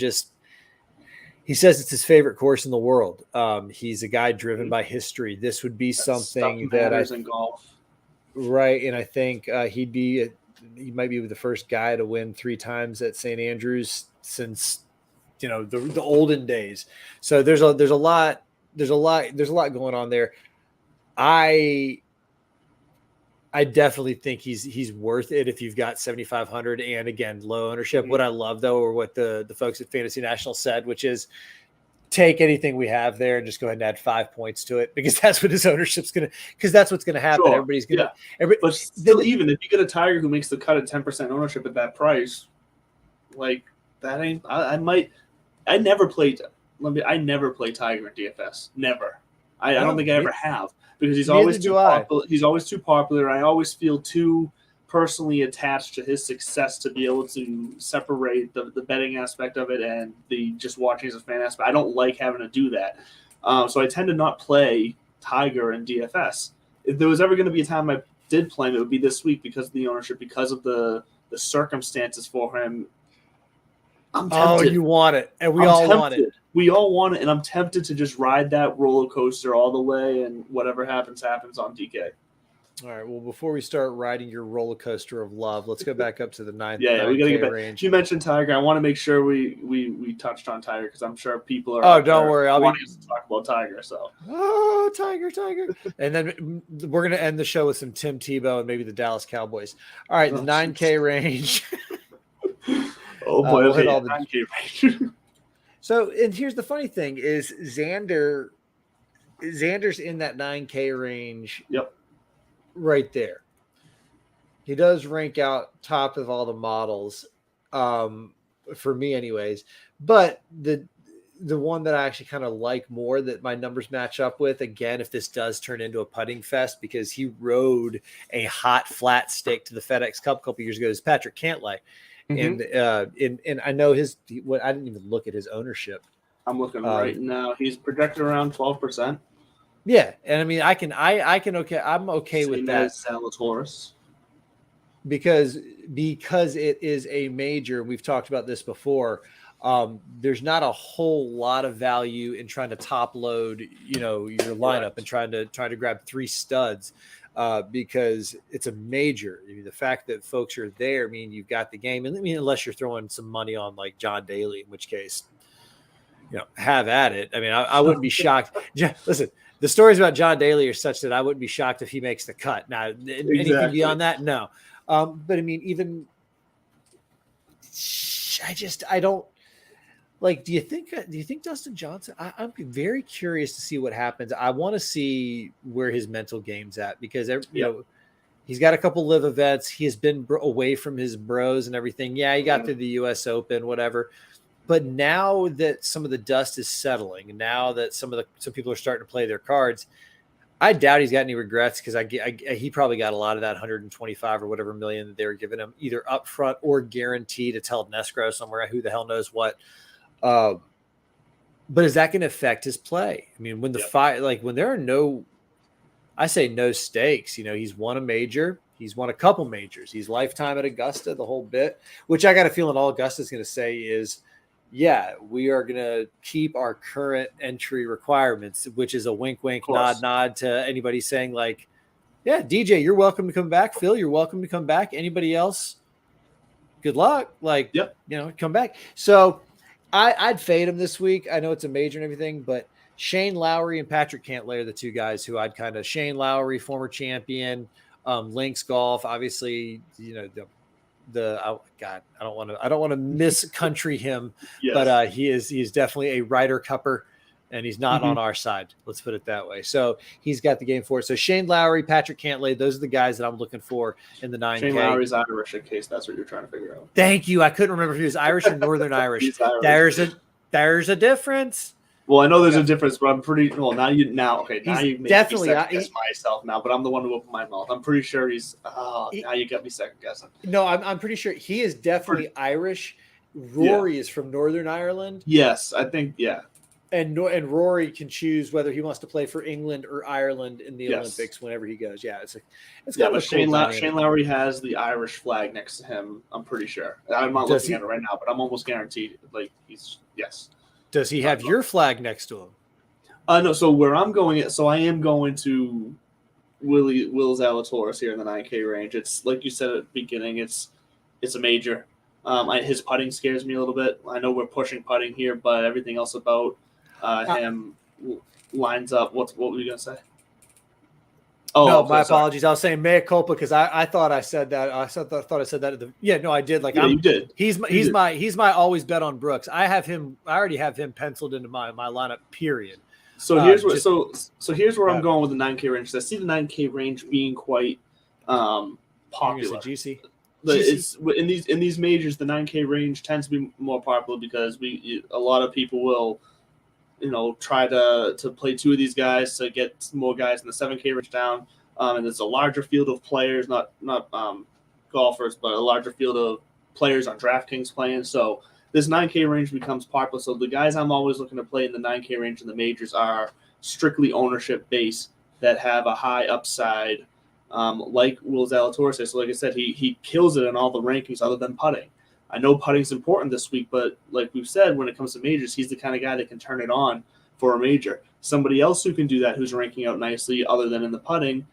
he says it's his favorite course in the world. He's a guy driven by history. This would be something that in golf, right? And I think he might be the first guy to win 3 times at St. Andrews since the olden days. So there's a lot going on there. I definitely think he's worth it if you've got 7,500 and, again, low ownership. Mm-hmm. What I love, though, or what the folks at Fantasy National said, which is take anything we have there and just go ahead and add 5 points to it, because that's what his ownership's that's what's going to happen. Sure. Everybody's going to. But still, even if you get a Tiger who makes the cut at 10% ownership at that price, like that ain't. I never play Tiger in DFS. Never. I don't think I ever have. Because he's always too popular. He's always too popular. I always feel too personally attached to his success to be able to separate the betting aspect of it and the just watching as a fan aspect. I don't like having to do that. So I tend to not play Tiger in DFS. If there was ever going to be a time I did play him, it would be this week because of the ownership, because of the circumstances for him. I'm tempted. Oh, you want it, and we all want it. We all want it, and I'm tempted to just ride that roller coaster all the way, and whatever happens on DK. All right. Well, before we start riding your roller coaster of love, let's go back up to the 9th. We got to get back. Range. You mentioned Tiger. I want to make sure we touched on Tiger because I'm sure people are. Oh, don't worry. I'll wanting to talk about Tiger. So. Oh, Tiger. And then we're gonna end the show with some Tim Tebow and maybe the Dallas Cowboys. All right, the 9K range. Oh boy, we'll hit all the 9K range. So, and here's the funny thing is Xander's in that 9K range. Yep. Right there. He does rank out top of all the models, for me anyways. But the one that I actually kind of like more that my numbers match up with, again, if this does turn into a putting fest, because he rode a hot flat stick to the FedEx Cup a couple years ago, is Patrick Cantlay. Mm-hmm. And I know I didn't even look at his ownership. I'm looking right now. He's projected around 12%. Yeah, and I mean, I'm okay with that. Zalatoris. Because it is a major. We've talked about this before. There's not a whole lot of value in trying to top load, your lineup and trying to grab 3 studs. Because it's a major. I mean, the fact that folks are there, you've got the game. And unless you're throwing some money on like John Daly, in which case, have at it. I mean, I wouldn't be shocked. Listen, the stories about John Daly are such that I wouldn't be shocked if he makes the cut. Now, anything beyond that, no. But I mean, even I don't. Like, do you think Dustin Johnson? I'm very curious to see what happens. I want to see where his mental game's at because He's got a couple live events. He has been away from his bros and everything. Yeah, he got through the U.S. Open, whatever. But now that some of the dust is settling, now that some people are starting to play their cards, I doubt he's got any regrets because he probably got a lot of that 125 or whatever million that they were giving him either upfront or guaranteed. It's held in escrow somewhere. Who the hell knows what? But is that going to affect his play? I mean, when when there are no stakes, he's won a major. He's won a couple majors. He's lifetime at Augusta, the whole bit, which I got a feeling all Augusta's going to say is, yeah, we are going to keep our current entry requirements, which is a wink, wink, nod to anybody saying like, yeah, DJ, you're welcome to come back. Phil, you're welcome to come back. Anybody else? Good luck. Like, come back. So I'd fade him this week. I know it's a major and everything, but Shane Lowry and Patrick Cantlay are the two guys who I'd kind of Shane Lowry, former champion, Lynx Golf, obviously, I don't want to miss country him, but he is definitely a Ryder Cupper, and he's not on our side. Let's put it that way. So he's got the game for it. So Shane Lowry, Patrick Cantlay, those are the guys that I'm looking for in the 9K. Shane Lowry's Irish, in case that's what you're trying to figure out. Thank you. I couldn't remember if he was Irish or Northern Irish. He's Irish. There's a difference. Well, I know there's a difference, but I'm pretty – well, now you make me second-guess myself now, but I'm the one who opened my mouth. I'm pretty sure now you got me second-guessing. No, I'm pretty sure he is definitely Irish. Rory is from Northern Ireland. Yes, I think, yeah. And Rory can choose whether he wants to play for England or Ireland in the Olympics whenever he goes. Yeah, it's kind of a Shane Lowry has the Irish flag next to him, I'm pretty sure. I'm not looking at it right now, but I'm almost guaranteed. Like, yes. Does he have your flag next to him? No. So where I'm going, I am going to Will Zalatoris here in the 9K range. It's like you said at the beginning. It's a major. His putting scares me a little bit. I know we're pushing putting here, but everything else about him lines up. What were you gonna say? Oh, no, my apologies. I was saying mea culpa because I thought I said that. I thought I said that at the I did. Like you did. He's my always bet on Brooks. I already have him penciled into my lineup. Period. So here's where I'm going with the 9K range. I see the 9K range being quite popular. Juicy. It's in these majors, the 9K range tends to be more popular because a lot of people will try to play two of these guys to get more guys in the 7K range down. And there's a larger field of players, not golfers, but a larger field of players on DraftKings playing. So this 9K range becomes popular. So the guys I'm always looking to play in the 9K range in the majors are strictly ownership based that have a high upside, like Will Zalatoris. So like I said, he kills it in all the rankings other than putting. I know putting's important this week, but like we've said, when it comes to majors, he's the kind of guy that can turn it on for a major. Somebody else who can do that, who's ranking out nicely other than in the putting,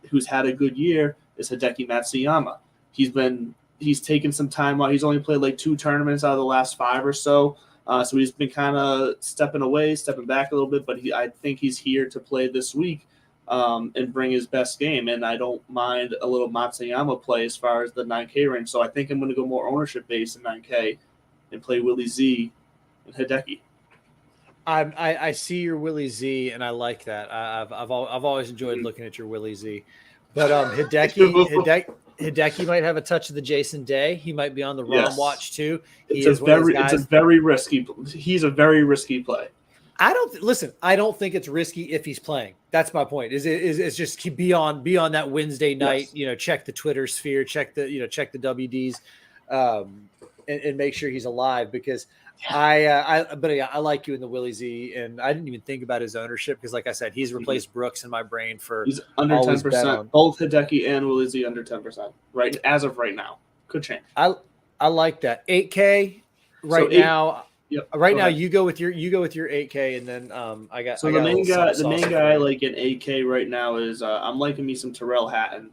who's had a good year, is Hideki Matsuyama. He's taken some time out. He's only played like 2 tournaments out of the last 5 or so. So he's been kind of stepping back a little bit, but I think he's here to play this week and bring his best game. And I don't mind a little Matsuyama play as far as the 9K range. So I think I'm going to go more ownership based in 9K and play Willie Z and Hideki. I see your Willie Z, and I like that. I've always enjoyed looking at your Willie Z. But Hideki might have a touch of the Jason Day. He might be on the Rom watch too. He's a very risky play. I don't think it's risky if he's playing. That's my point. Is just be on that Wednesday night. Yes. Check the Twitter sphere, check the WDs, and make sure he's alive because I like you in the Willie Z, and I didn't even think about his ownership because, like I said, he's replaced Brooks in my brain for he's under 10%. Both Hideki and Willie Z under 10%. Right as of right now, could change. I like that 8K now. Yep. Right now, you go with your 8K, and then I got. So the main guy like in 8K right now is I'm liking me some Tyrrell Hatton.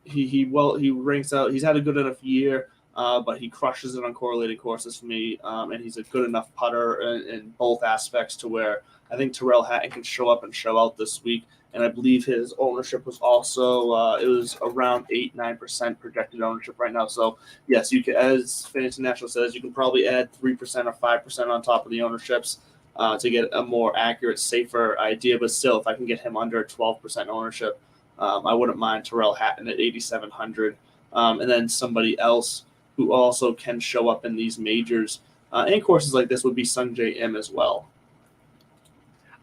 He ranks out. He's had a good enough year, but he crushes it on correlated courses for me. And he's a good enough putter in both aspects to where I think Tyrrell Hatton can show up and show out this week. And I believe his ownership was also it was around 8-9% projected ownership right now. So yes, you can, as Fantasy National says, you can probably add 3% or 5% on top of the ownerships to get a more accurate, safer idea. But still, if I can get him under 12% ownership, I wouldn't mind Terrell Hatton at 8,700. And then somebody else who also can show up in these majors and courses like this would be Sungjae Im as well.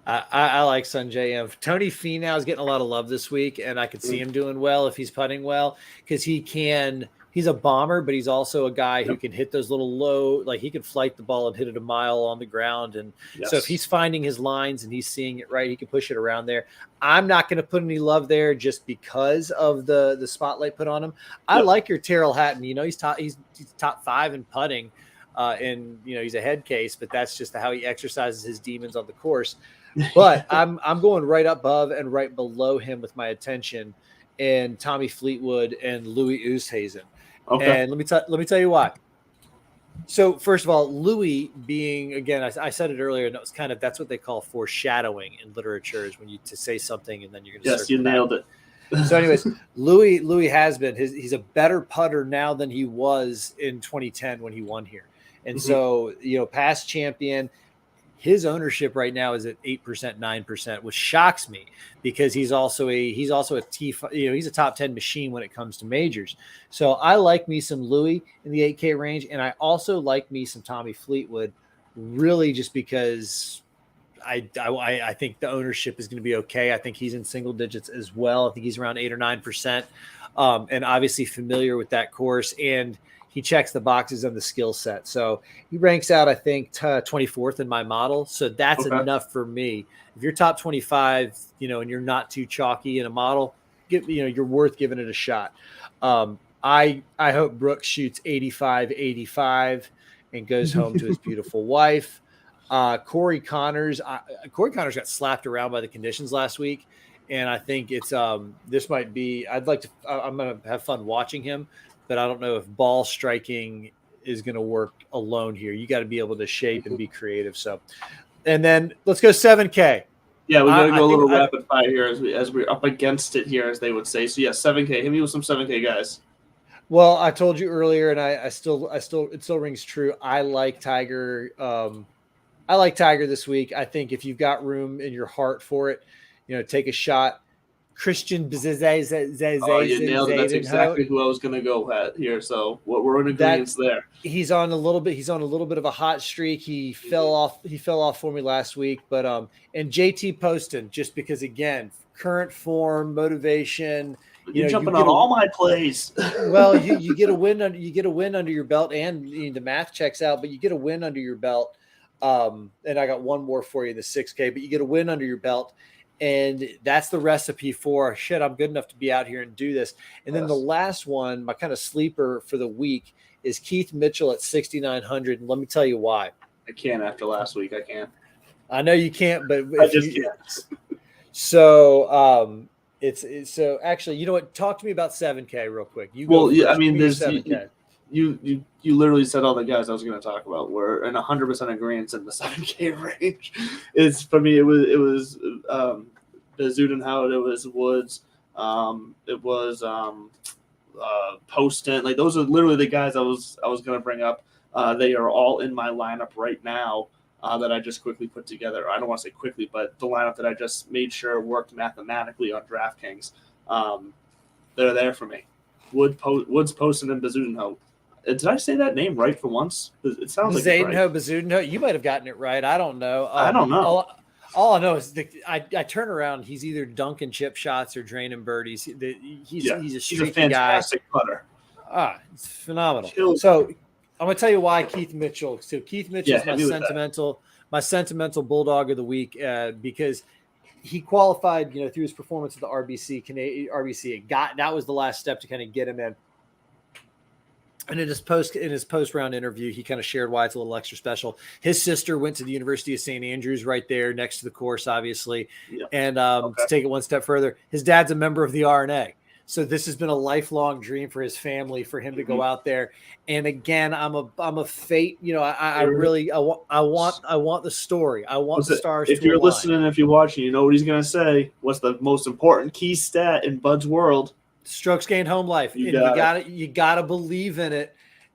I like Sungjae Im. Tony Finau is getting a lot of love this week, and I could see him doing well if he's putting well, because he's a bomber, but he's also a guy who can hit those little low, like he can flight the ball and hit it a mile on the ground. And so if he's finding his lines and he's seeing it right, he can push it around there. I'm not going to put any love there just because of the spotlight put on him. I like your Terrell Hatton. He's top 5 in putting, and he's a head case, but that's just how he exercises his demons on the course. But I'm going right above and right below him with my attention, and Tommy Fleetwood and Louis Oosthuizen. Okay. And let me tell you why. So first of all, Louis being, again, I said it earlier, and that's what they call foreshadowing in literature, is when you to say something and then you're going to. Yes, you nailed it. So, anyways, Louis has been he's a better putter now than he was in 2010 when he won here, and so past champion. His ownership right now is at 8%, 9%, which shocks me because he's also a he's a top 10 machine when it comes to majors. So I like me some Louis in the 8K range, and I also like me some Tommy Fleetwood, really just because I think the ownership is going to be okay. I think he's in single digits as well. I think he's around 8 or 9%, and obviously familiar with that course, and he checks the boxes on the skill set. So he ranks out, I think, 24th in my model. So that's enough for me. If you're top 25, and you're not too chalky in a model, you're worth giving it a shot. I hope Brooks shoots 85 and goes home to his beautiful wife. Corey Connors got slapped around by the conditions last week. And I think it's this might be, I'm going to have fun watching him, but I don't know if ball striking is going to work alone here. You got to be able to shape and be creative. So, and then let's go 7K. Yeah, we got to go a little rapid fire here as we're up against it here, as they would say. So yeah, 7K. Hit me with some 7K guys. Well, I told you earlier, and it still rings true. I like Tiger. I like Tiger this week. I think if you've got room in your heart for it, take a shot. Christian Bizet. Oh, you nailed it. That's exactly who I was going to go at here. So we're in agreement there. He's on a little bit of a hot streak. He fell off for me last week, but and JT Poston, just because, again, current form, motivation. You're jumping on all my plays. Well, you get a win under your belt, and the math checks out. But you get a win under your belt, and I got one more for you in the 6K. But you get a win under your belt. And that's the recipe for I'm good enough to be out here and do this. And then the last one, my kind of sleeper for the week, is Keith Mitchell at 6,900. And let me tell you why. I can't after last week. I can't. I know you can't, but I just can't. So it's so actually, you know what? Talk to me about 7K real quick. There's 7K. You literally said all the guys I was going to talk about. We're in 100% agreement in the 7K range. It's for me. It was Zudenhout. It was Woods. It was Poston. Like, those are literally the guys I was going to bring up. They are all in my lineup right now that I just quickly put together. I don't want to say quickly, but the lineup that I just made sure worked mathematically on DraftKings. They're there for me. Woods, Poston, and Zudenhout. Did I say that name right for once? It sounds like Bazudenhout. You might have gotten it right. I don't know. I don't know. All I know is I turn around. He's either dunking chip shots or draining birdies. He's a fantastic putter. It's phenomenal. So I'm gonna tell you why Keith Mitchell. So Keith Mitchell is my sentimental bulldog of the week because he qualified, through his performance at the RBC. That was the last step to kind of get him in. And in his post round interview, he kind of shared why it's a little extra special. His sister went to the University of St. Andrews right there next to the course, obviously. Yep. And to take it one step further, his dad's a member of the RNA. So this has been a lifelong dream for his family, for him to go out there. And again, I'm a fate. I want the story. I want the stars. If you're listening, if you're watching, you know what he's going to say. What's the most important key stat in Bud's world? Strokes gained home life. You gotta believe in it,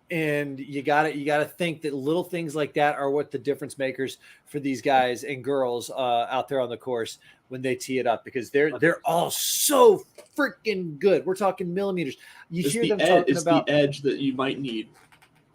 and you gotta think that little things like that are what the difference makers for these guys and girls out there on the course when they tee it up, because they're all so freaking good. We're talking millimeters. You It's hear the them ed- talking it's about the edge that you might need.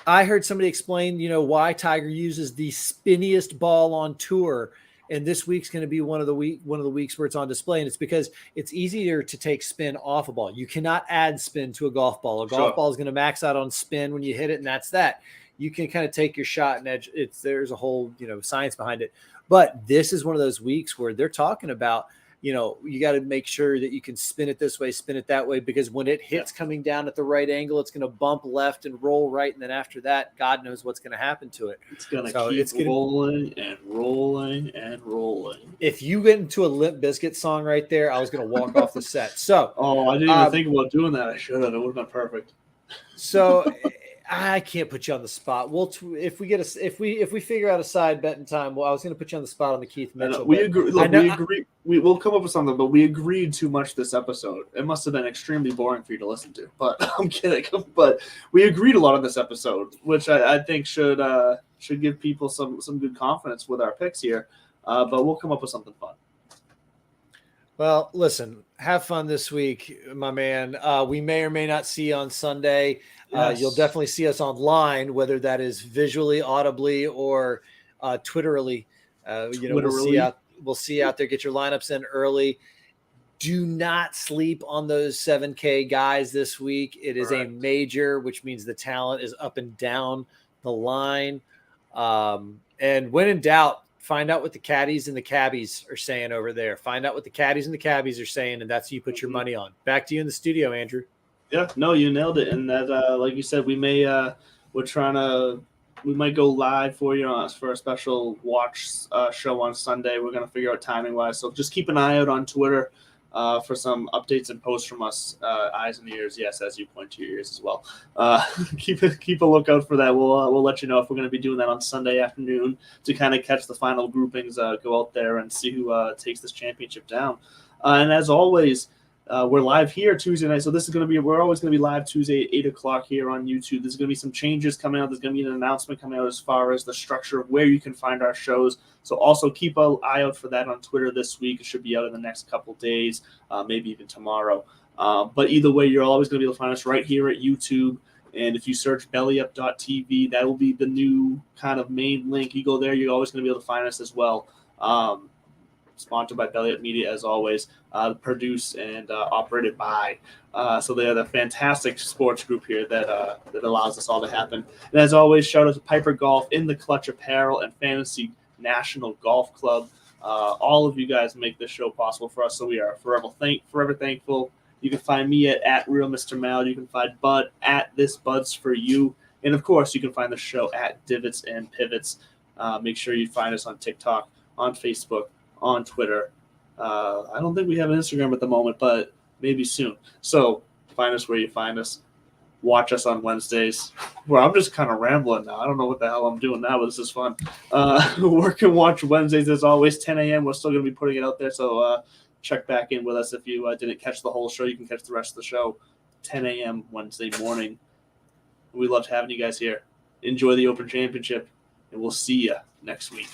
I heard somebody explain, why Tiger uses the spinniest ball on tour, and this week's going to be one of the weeks where it's on display, and it's because it's easier to take spin off a ball. You cannot add spin to a golf ball. A golf ball is going to max out on spin when you hit it, and that's that. You can kind of take your shot and edge. There's a whole science behind it, but this is one of those weeks where they're talking about. You got to make sure that you can spin it this way, spin it that way, because when it hits coming down at the right angle, it's going to bump left and roll right. And then after that, God knows what's going to happen to it. It's going to keep rolling and rolling and rolling. If you get into a Limp Bizkit song right there, I was going to walk off the set. So, I didn't even think about doing that. I should have. It would have been perfect. So I can't put you on the spot. If we figure out a side bet in time. Well, I was going to put you on the spot on the Keith Mitchell. We agree. Look, we agree. We'll come up with something, but we agreed too much this episode. It must have been extremely boring for you to listen to. But I'm kidding. But we agreed a lot on this episode, which I think should give people some good confidence with our picks here. But we'll come up with something fun. Well, listen, have fun this week, my man. We may or may not see you on Sunday. Yes. You'll definitely see us online, whether that is visually, audibly, or Twitterally. We'll see you out there. Get your lineups in early. Do not sleep on those 7K guys this week. It is a major, which means the talent is up and down the line. And when in doubt, find out what the caddies and the cabbies are saying over there. Find out what the caddies and the cabbies are saying, and that's who you put your money on. Back to you in the studio, Andrew. Yeah, no, you nailed it. And that, like you said, we might go live for you for a special watch show on Sunday. We're going to figure out timing wise. So just keep an eye out on Twitter for some updates and posts from us. Eyes and ears, yes, as you point to your ears as well. Keep a lookout for that. We'll let you know if we're going to be doing that on Sunday afternoon to kind of catch the final groupings. Go out there and see who takes this championship down. And as always, we're live here Tuesday night. So we're always going to be live Tuesday at 8 o'clock here on YouTube. There's going to be some changes coming out. There's going to be an announcement coming out as far as the structure of where you can find our shows. So also keep an eye out for that on Twitter this week. It should be out in the next couple days, maybe even tomorrow. But either way, you're always going to be able to find us right here at YouTube. And if you search bellyup.tv, that will be the new kind of main link. You go there, you're always going to be able to find us as well. Sponsored by Belly Up Media, as always, produced and operated by. So they are the fantastic sports group here that allows this all to happen. And as always, shout out to Piper Golf, In the Clutch Apparel, and Fantasy National Golf Club. All of you guys make this show possible for us, so we are forever thankful. You can find me at Real Mr. Mal. You can find Bud at This Bud's For You. And, of course, you can find the show at Divots and Pivots. Make sure you find us on TikTok, on Facebook, on Twitter. I don't think we have an Instagram at the moment, but maybe soon. So find us where you find us. Watch us on Wednesdays. Well, I'm just kind of rambling now. I don't know what the hell I'm doing now, but this is fun. Work and watch Wednesdays as always, 10 a.m. We're still going to be putting it out there, so check back in with us. If you didn't catch the whole show, you can catch the rest of the show 10 a.m. Wednesday morning. We loved having you guys here. Enjoy the Open Championship, and we'll see you next week.